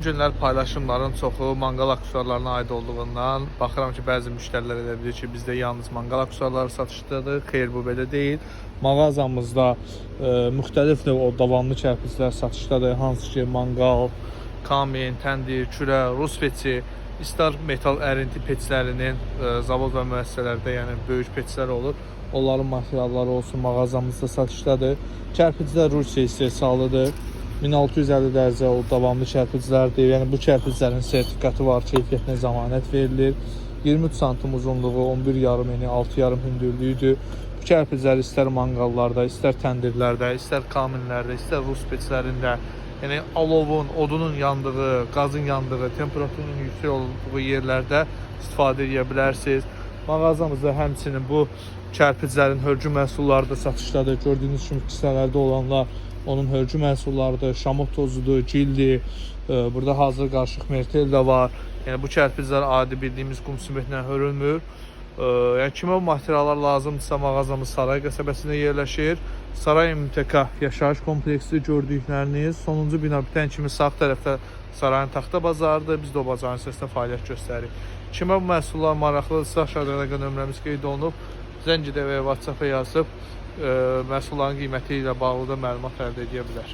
Günlər paylaşımların çoxu manqal aksesuarlarına aid olduğundan baxıram ki, bəzi müştərilər elə bilir ki, bizdə yalnız manqal aksesuarları satışdadır. Xeyr, bu belə deyil. Mağazamızda müxtəlif növ o davamlı kərpiclər satışdadır. Hansı ki, manqal, kamin, təndir, kürə, rus peçi, istər metal ərinti peçlərinin zavod və müəssisələrdə, yəni böyük peçlər olur. Onların materialları olsun mağazamızda satışdadır. Kərpiclər Rusiya istehsalıdır. 1650 dərəcə o davamlı kərpiclərdir. Yəni bu kərpiclərin sertifikatı var, keyfiyyətinə zəmanət verilir. 23 sm uzunluğu, 11,5 eni, 6,5 hündürlüyüdür. Bu kərpiclər istər manqallarda, istər təndirlərdə, istər kaminlərdə, istər rus peçlərində, yəni alovun, odunun yandığı, qazın yandığı, temperaturun yüksək olduğu yerlərdə istifadə edə bilərsiniz. Mağazamızda həmçinin bu kərpiclərin hörgü məhsulları da satışdadır. Gördüyünüz kimi kisələrdə olanlar onun hörgü məhsullarıdır, şamot tozudur, cildi, burada hazır qarışıq mertel də var. Yəni bu kərpiclər adi bildiyimiz qum simentlə hörülmür. Yəni kimə bu materiallar lazımdırsa mağazamız Saray qəsəbəsində yerləşir. Saray MTK yaşayış kompleksi gördükləriniz sonuncu bina bitən kimi sağ tərəfdə Sarayın taxta bazarıdır. Biz də o bazarın içərisində fəaliyyət göstəririk. Kimə bu məhsullar maraqlıdırsa aşağıda nömrəmiz qeyd olunub. Zəng edə və WhatsApp-a yazıb məhsulların qiyməti ilə bağlı da məlumat əldə edə bilər.